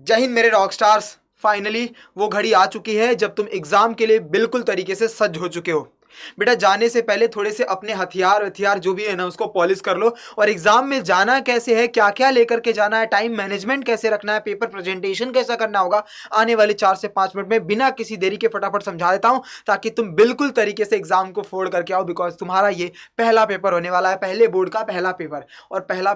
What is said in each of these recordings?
जय हिंद मेरे rock stars. Finally वो घड़ी आ चुकी है जब तुम एग्जाम के लिए बिल्कुल तरीके से सज्ज हो चुके हो। बेटा जाने से पहले थोड़े से अपने हथियार हथियार जो भी है ना उसको पॉलिश कर लो। और एग्जाम में जाना कैसे है, क्या क्या लेकर के जाना है, टाइम मैनेजमेंट कैसे रखना है, पेपर प्रेजेंटेशन कैसा करना होगा, आने वाले 4 से 5 मिनट में बिना किसी देरी के फटाफट समझा देता हूं, ताकि तुम बिल्कुल तरीके से एग्जाम को फोड़ करके आओ। बिकॉज तुम्हारा ये पहला पेपर होने वाला है, पहले बोर्ड का पहला पेपर। और पहला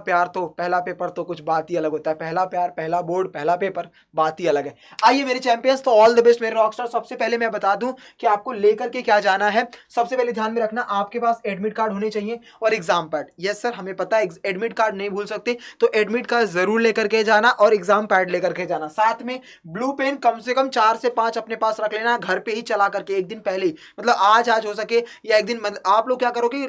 पेपर तो कुछ बात ही अलग होता है। पहला प्यार, पहला बोर्ड, पहला पेपर, बात ही अलग है। आइए मेरे चैंपियंस, तो ऑल द बेस्ट मेरे रॉकस्टार। सबसे पहले मैं बता दूं कि आपको लेकर के क्या जाना है। सबसे पहले ध्यान में रखना, आपके पास एडमिट कार्ड होने चाहिए और एग्जाम पैड। यस सर, हमें पता है एडमिट कार्ड नहीं भूल सकते, तो एडमिट कार्ड जरूर लेकर के जाना और एग्जाम पैड लेकर के जाना। साथ में ब्लू पेन कम से कम 4 से 5 अपने पास रख लेना, घर पे ही चला करके एक दिन पहले ही, मतलब आज हो सके या एक दिन, मतलब आप लोग क्या करोगे,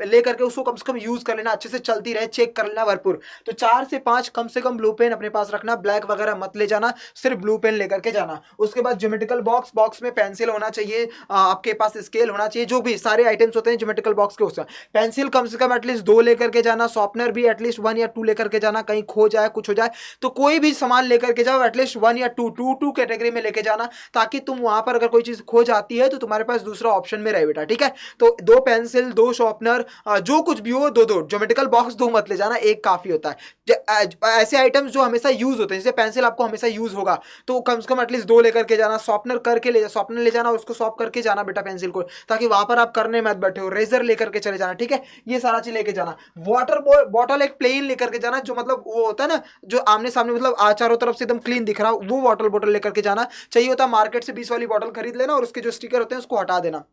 लेकर के उसको कम से कम यूज कर लेना, अच्छे से चलती रहे, चेक कर लेना भरपूर। तो 4 से 5 कम से कम ब्लू पेन अपने पास रखना, ब्लैक वगैरह मत ले जाना, सिर्फ ब्लू पेन लेकर के जाना। उसके बाद ज्योमेट्रिकल बॉक्स, बॉक्स में पेंसिल होना चाहिए, आपके पास स्केल होना चाहिए, जो भी सारे आइटम्स होते हैं ज्योमेट्रिकल बॉक्स के उसमें। पेंसिल कम से कम एटलीस्ट 2 लेकर के जाना, शॉर्पनर भी एटलीस्ट 1 या 2 लेकर के जाना, कहीं खो जाए कुछ हो जाए तो कोई भी सामान लेकर के जाओ एटलीस्ट 1 या 2 कैटेगरी में लेके जाना, ताकि तुम वहां पर अगर कोई चीज खो जाती है तो तुम्हारे पास दूसरा ऑप्शन में रहे बेटा। ठीक है, तो 2 पेंसिल, 2 शॉर्पनर, जो कुछ भी हो 2 ज्योमेट्रिकल बॉक्स 2 मत ले जाना, एक काफी होता है। ऐसे आइटम्स जो हमेशा यूज होते हैं, जैसे पेंसिल आपको हमेशा यूज होगा तो कम से कम एटलीस्ट 2 लेकर के जाना। शॉर्पनर करके ले, शॉर्पनर ले जाना, उसको शॉर्प करके जाना बेटा पेंसिल को, ताकि वहां पर आप करने मत बैठे हो। रेजर लेकर के चले जाना, ठीक है, ये सारा चीज लेके जाना। वाटर बॉटल एक प्लेन लेकर के जाना, जो मतलब वो होता है ना, जो आमने सामने मतलब चारों तरफ से एकदम क्लीन दिख रहा, वो वाटर बॉटल लेकर के जाना चाहिए होता। मार्केट से 20 वाली बॉटल खरीद लेना और उसके जो स्टिकर होते हैं उसको हटा देना,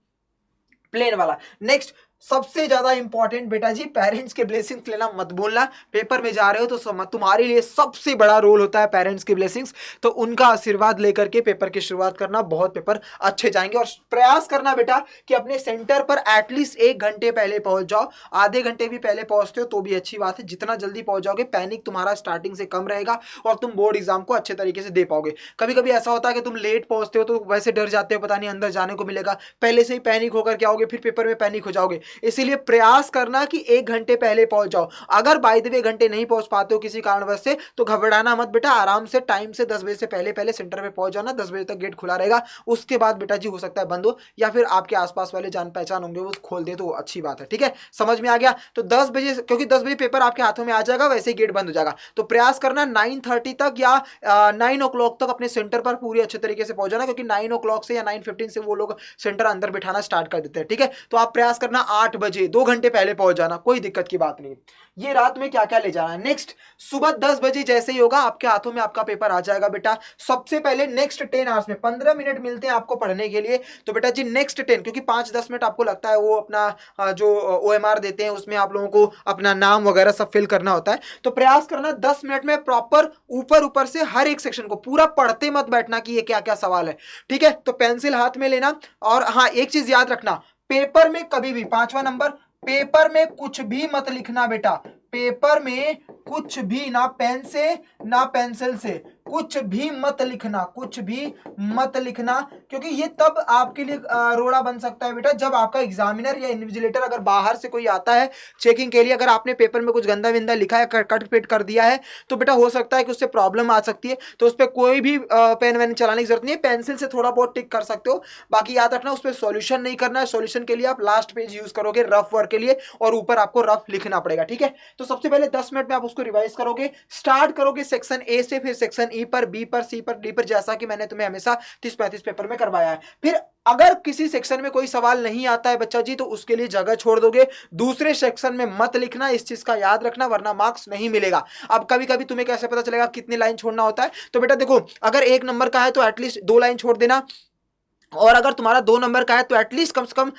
प्लेन वाला। नेक्स्ट, सबसे ज्यादा इंपॉर्टेंट बेटा जी, पेरेंट्स के ब्लेसिंग्स लेना मत भूलना। पेपर में जा रहे हो तो तुम्हारे लिए सबसे बड़ा रोल होता है पेरेंट्स के ब्लेसिंग्स, तो उनका आशीर्वाद लेकर के पेपर की शुरुआत करना, बहुत पेपर अच्छे जाएंगे। और प्रयास करना बेटा कि अपने सेंटर पर एटलीस्ट 1 घंटे पहले पहुंच जाओ। आधे घंटे भी पहले पहुंचते हो तो भी अच्छी बात है, जितना जल्दी पहुंच जाओगे पैनिक तुम्हारा स्टार्टिंग से कम रहेगा और तुम बोर्ड एग्जाम को अच्छे तरीके से दे पाओगे। कभी कभी ऐसा होता है कि तुम लेट पहुंचते हो तो वैसे डर जाते हो, पता नहीं अंदर जाने को मिलेगा, पहले से ही पैनिक होकर के आओगे, फिर पेपर में पैनिक हो जाओगे। इसीलिए प्रयास करना कि 1 घंटे पहले पहुंच जाओ। अगर बाय द वे घंटे नहीं पहुंच पाते हो किसी कारणवश से, तो घबराना मत बेटा, आराम से टाइम से 10 बजे से पहले पहले सेंटर पे पहुंच जाना। 10 बजे तक गेट खुला रहेगा, उसके बाद बेटा जी हो सकता है बंद हो, या फिर आपके आसपास वाले जान पहचान होंगे वो खोल दे तो अच्छी बात है। ठीक है, समझ में आ गया। तो 10 बजे, क्योंकि 10 बजे पेपर आपके हाथों में आ जाएगा, वैसे ही गेट बंद हो जाएगा, तो प्रयास करना 9:30 तक या 9 o'clock तक अपने सेंटर पर पूरी अच्छे तरीके से पहुंच जाना, क्योंकि 9 o'clock से या 9:15 से वो लोग सेंटर अंदर बिठाना स्टार्ट कर देते हैं। ठीक है, तो आप प्रयास करना 8 बजे, 2 घंटे पहले पहुंच जाना, कोई दिक्कत की बात नहीं। ये रात में क्या क्या ले जाना है। नेक्स्ट, सुबह 10 बजे जैसे ही होगा आपके हाथों में आपका पेपर आ जाएगा बेटा। सबसे पहले नेक्स्ट 10 आवर्स में 15 मिनट मिलते हैं आपको पढ़ने के लिए, तो बेटा जी नेक्स्ट 10, क्योंकि 5-10 मिनट आपको लगता है वो अपना जो OMR देते हैं उसमें आप लोगों को अपना नाम वगैरह सब फिल करना होता है, तो प्रयास करना 10 मिनट में प्रॉपर ऊपर ऊपर से हर एक सेक्शन को पूरा पढ़ते मत बैठना कि ये क्या क्या सवाल है। ठीक है, तो पेंसिल हाथ में लेना। और हाँ, एक चीज याद रखना, पेपर में कभी भी 5वां नंबर, पेपर में कुछ भी मत लिखना बेटा। पेपर में कुछ भी, ना पेन से ना पेंसिल से, कुछ भी मत लिखना, कुछ भी मत लिखना, क्योंकि ये तब आपके लिए रोड़ा बन सकता है बेटा, जब आपका एग्जामिनर या इन्विजिलेटर अगर बाहर से कोई आता है चेकिंग के लिए, अगर आपने पेपर में कुछ गंदा विंदा लिखा है, कट पेट कर दिया है, तो बेटा हो सकता है कि उससे प्रॉब्लम आ सकती है। तो उस पर कोई भी पेन वैन चलाने की जरूरत नहीं है, पेंसिल से थोड़ा बहुत टिक कर सकते हो। बाकी याद रखना उस पर सॉल्यूशन नहीं करना है, सॉल्यूशन के लिए आप लास्ट पेज यूज करोगे रफ वर्क के लिए, और ऊपर आपको रफ लिखना पड़ेगा। ठीक है, तो सबसे पहले 10 मिनट में आप उसको रिवाइज करोगे, स्टार्ट करोगे सेक्शन ए से, फिर सेक्शन ई पर, बी पर, सी पर, डी पर, जैसा कि मैंने तुम्हें हमेशा 30-35 पेपर में करवाया है। फिर अगर किसी सेक्शन में कोई सवाल नहीं आता है बच्चा जी, तो उसके लिए जगह छोड़ दोगे, दूसरे सेक्शन में मत लिखना, इस चीज का याद रखना, वरना मार्क्स नहीं मिलेगा। अब कभी कभी तुम्हें कैसे पता चलेगा कितनी लाइन छोड़ना होता है, तो बेटा देखो, अगर 1 नंबर का है तो एटलीस्ट 2 लाइन छोड़ देना, और अगर तुम्हारा 2 नंबर का है तो एटलीस्ट कम से कम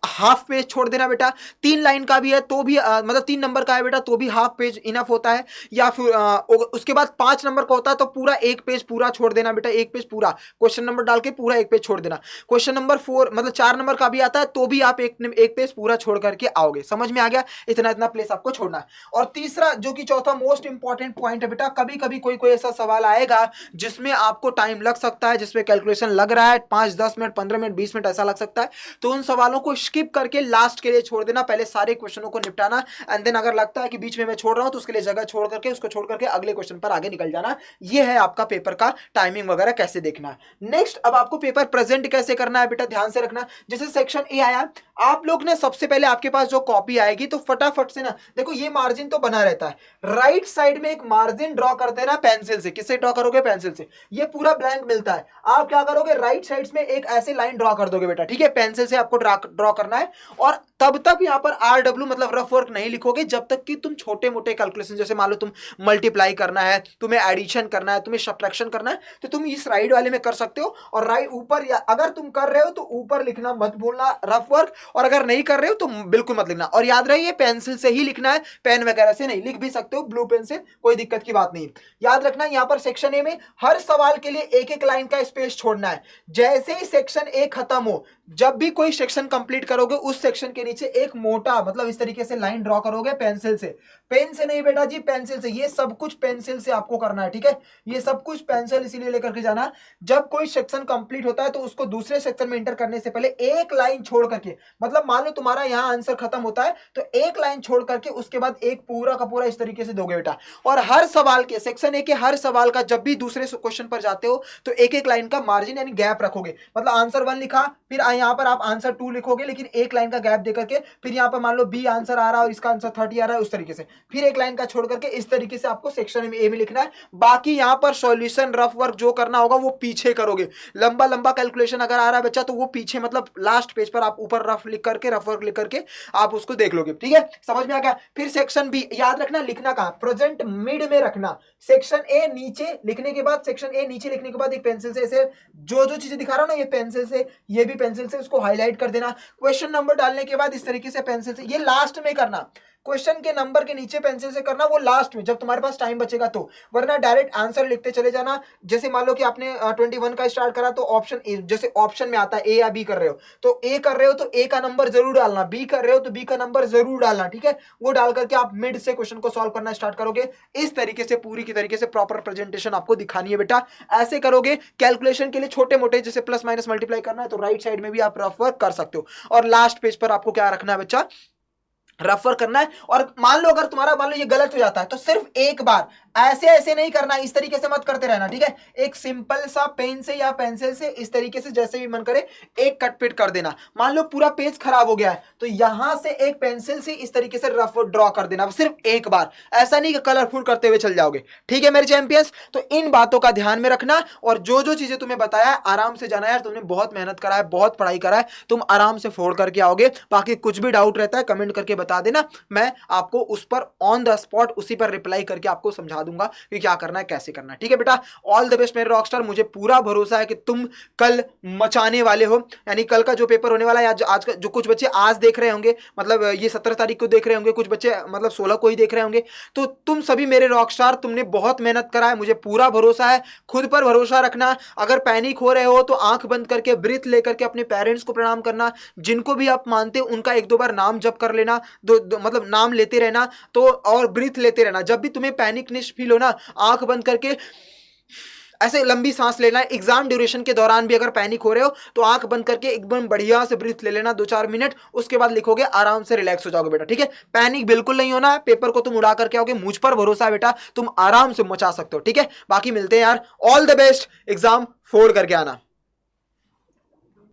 हाफ पेज छोड़ देना बेटा। 3 लाइन का भी है तो भी मतलब 3 नंबर का है बेटा तो भी हाफ पेज इनफ होता है, या फिर उसके बाद 5 नंबर का होता है तो पूरा 1 पेज पूरा छोड़ देना बेटा, 1 पेज पूरा क्वेश्चन नंबर डाल के पूरा 1 पेज छोड़ देना। क्वेश्चन नंबर 4 मतलब 4 नंबर का भी आता है तो भी आप एक पेज पूरा छोड़ करके आओगे। समझ में आ गया, इतना इतना प्लेस आपको छोड़ना है। और तीसरा जो कि चौथा मोस्ट इंपॉर्टेंट पॉइंट है बेटा, कभी कभी कोई कोई ऐसा सवाल आएगा जिसमें आपको टाइम लग सकता है, जिसमें कैलकुलेशन लग रहा है 5-10 10 मिनट, 15 मिनट, 20 मिनट ऐसा लग सकता है। तो उन सवालों को स्किप करके लास्ट के लिए छोड़ देना, पहले सारे क्वेश्चनों को निपटाना, एंड देन अगर लगता है कि बीच में मैं छोड़ रहा हूं तो उसके लिए जगह छोड़ करके उसको छोड़ करके अगले क्वेश्चन पर आगे निकल जाना। ये है आपका पेपर का टाइमिंग वगैरह कैसे देखना है। नेक्स्ट, अब आपको पेपर प्रेजेंट कैसे करना है बेटा, ध्यान से रखना। जैसे सेक्शन ए आया, आप लोग ने सबसे पहले आपके पास जो कॉपी आएगी तो फटाफट से ना देखो, ये मार्जिन तो बना रहता है, राइट साइड में एक मार्जिन ड्रॉ करते हैं ना पेंसिल से। किससे ड्रॉ करोगे? पेंसिल से। ये पूरा ब्लैंक मिलता है, आप क्या करोगे, राइट साइड में एक ऐसे लाइन ड्रॉ कर दोगे बेटा, ठीक है, पेंसिल से आपको ड्रॉ करना है। और तब तक यहां पर RW मतलब रफ वर्क नहीं लिखोगे जब तक कि तुम छोटे मोटे कैलकुलेशन, जैसे मान लो तुम मल्टीप्लाई करना है, तुम्हें एडिशन करना है, तुम्हें सब्ट्रैक्शन करना है, तो तुम इस राइट वाले में कर सकते हो। और राइट ऊपर, या अगर तुम कर रहे हो तो ऊपर लिखना मत भूलना रफ वर्क, और अगर नहीं कर रहे हो तो बिल्कुल मत लिखना। और याद रहे, ये पेंसिल से ही लिखना है, पेन वगैरह से नहीं। लिख भी सकते हो ब्लू पेन से, कोई दिक्कत की बात नहीं। याद रखना, यहां पर सेक्शन ए में हर सवाल के लिए एक एक लाइन का स्पेस छोड़ना है। जैसे ही सेक्शन ए खत्म हो, जब भी कोई सेक्शन कंप्लीट करोगे, उस सेक्शन के नीचे एक मोटा मतलब इस तरीके से लाइन ड्रॉ करोगे पेंसिल से। पेन से नहीं बेटा जी, पेंसिल से। ये सब कुछ पेंसिल से आपको करना है, ठीक है, ये सब कुछ पेंसिल इसीलिए लेकर के जाना। जब कोई सेक्शन कंप्लीट होता है तो उसको दूसरे सेक्शन में एंटर करने से पहले एक लाइन छोड़ करके, मतलब मान लो तुम्हारा यहां आंसर खत्म होता है तो एक लाइन छोड़ करके उसके बाद एक पूरा का पूरा इस तरीके से दोगे बेटा। और हर सवाल के, सेक्शन ए के हर सवाल का जब भी दूसरे क्वेश्चन पर जाते हो तो एक एक लाइन का मार्जिन यानी गैप रखोगे। मतलब आंसर 1 लिखा, फिर यहां पर आप आंसर 2 लिखोगे, लेकिन एक लाइन का गैप देकर के, फिर यहां पर मान लो बी आंसर आ रहा है और इसका आंसर 30 आ रहा है, उस तरीके से फिर एक लाइन का छोड़ करके इस तरीके से आपको सेक्शन ए में लिखना है। बाकी यहां पर सॉल्यूशन रफ वर्क जो करना होगा वो पीछे करोगे। लंबा लंबा कैलकुलेशन अगर आ रहा है बच्चा तो वो पीछे, मतलब लास्ट पेज पर आप ऊपर रफ लिख करके, रफ वर्क लिख करके आप उसको देख लोगे, ठीक है, समझ में आ गया। फिर सेक्शन बी, याद रखना लिखना कहां, प्रेजेंट मिड में रखना। सेक्शन ए नीचे लिखने के बाद, सेक्शन ए नीचे लिखने के बाद एक पेंसिल से ऐसे जो जो चीजें दिखा रहा हूं ना, ये पेंसिल से, ये भी पेंसिल से उसको हाईलाइट कर देना। क्वेश्चन नंबर डालने के बाद इस तरीके से पेंसिल से, ये लास्ट में करना, क्वेश्चन के नंबर के नीचे पेंसिल से करना, वो लास्ट में जब तुम्हारे पास टाइम बचेगा तो, वरना डायरेक्ट आंसर लिखते चले जाना। जैसे मान लो कि आपने 21 का स्टार्ट करा तो ऑप्शन ए, जैसे ऑप्शन में आता है ए या बी कर रहे हो तो ए कर रहे हो तो ए का नंबर जरूर डालना, बी कर रहे हो तो बी का नंबर जरूर डालना, ठीक है। वो डाल करके आप मिड से क्वेश्चन को सॉल्व करना स्टार्ट करोगे। इस तरीके से पूरी की तरीके से प्रॉपर प्रेजेंटेशन आपको दिखानी है बेटा। ऐसे करोगे कैलकुलेशन के लिए छोटे मोटे, जैसे प्लस माइनस मल्टीप्लाई करना है तो राइट साइड में भी आप रफ वर्क कर सकते हो। और लास्ट पेज पर आपको क्या रखना है बच्चा, रफर करना है। और मान लो अगर तुम्हारा, मान लो ये गलत हो जाता है तो सिर्फ एक बार, ऐसे ऐसे नहीं करना, इस तरीके से मत करते रहना, ठीक है। एक सिंपल सा पेन से या पेंसिल से इस तरीके से जैसे भी मन करे एक कट पिट कर देना। मान लो पूरा पेज खराब हो गया है तो यहां से एक पेंसिल से इस तरीके से रफ ड्रॉ कर देना, सिर्फ एक बार, ऐसा नहीं कि कलरफुल करते हुए चल जाओगे, ठीक है मेरे चैंपियंस। तो इन बातों का ध्यान में रखना, और जो जो चीजें तुम्हें बताया आराम से जाना यार, तुमने बहुत मेहनत करा है, बहुत पढ़ाई करा है, तुम आराम से फोड़ करके आओगे। बाकी कुछ भी डाउट रहता है कमेंट करके बता देना, मैं आपको उस पर ऑन द स्पॉट उसी पर रिप्लाई करके आपको समझा दूंगा कि क्या करना है, कैसे करना है, ठीक है बेटा। ऑल द बेस्ट मेरे रॉकस्टार, मुझे पूरा भरोसा है कि तुम कल मचाने वाले हो। यानी कल का जो पेपर होने वाला है, आज का जो कुछ बच्चे आज देख रहे होंगे, मतलब ये 17 तारीख को देख रहे होंगे, कुछ बच्चे मतलब 16 को ही देख रहे होंगे, तो तुम सभी मेरे रॉकस्टार, तुमने बहुत मेहनत करा है, मुझे पूरा भरोसा है। खुद पर भरोसा रखना, अगर पैनिक हो रहे हो तो आंख बंद करके ब्रीथ लेकर के अपने पेरेंट्स को प्रणाम करना, जिनको भी आप मानते हो उनका 1-2 बार नाम जप कर लेना, मतलब नाम लेते रहना, तो और ब्रीथ लेते रहना। जब भी तुम्हें पैनिकनेस फील हो ना, आंख बंद करके ऐसे लंबी सांस लेना है। एग्जाम ड्यूरेशन के दौरान भी अगर पैनिक हो रहे हो तो आंख बंद करके एकदम बढ़िया से ब्रीथ ले लेना 2-4 मिनट, उसके बाद लिखोगे, आराम से रिलैक्स हो जाओगे बेटा, ठीक है। पैनिक बिल्कुल नहीं होना है, पेपर को तुम उड़ा करके आओगे, मुझ पर भरोसा है बेटा, तुम आराम से मचा सकते हो, ठीक है। बाकी मिलते हैं यार, ऑल द बेस्ट, एग्जाम फोड़ करके आना।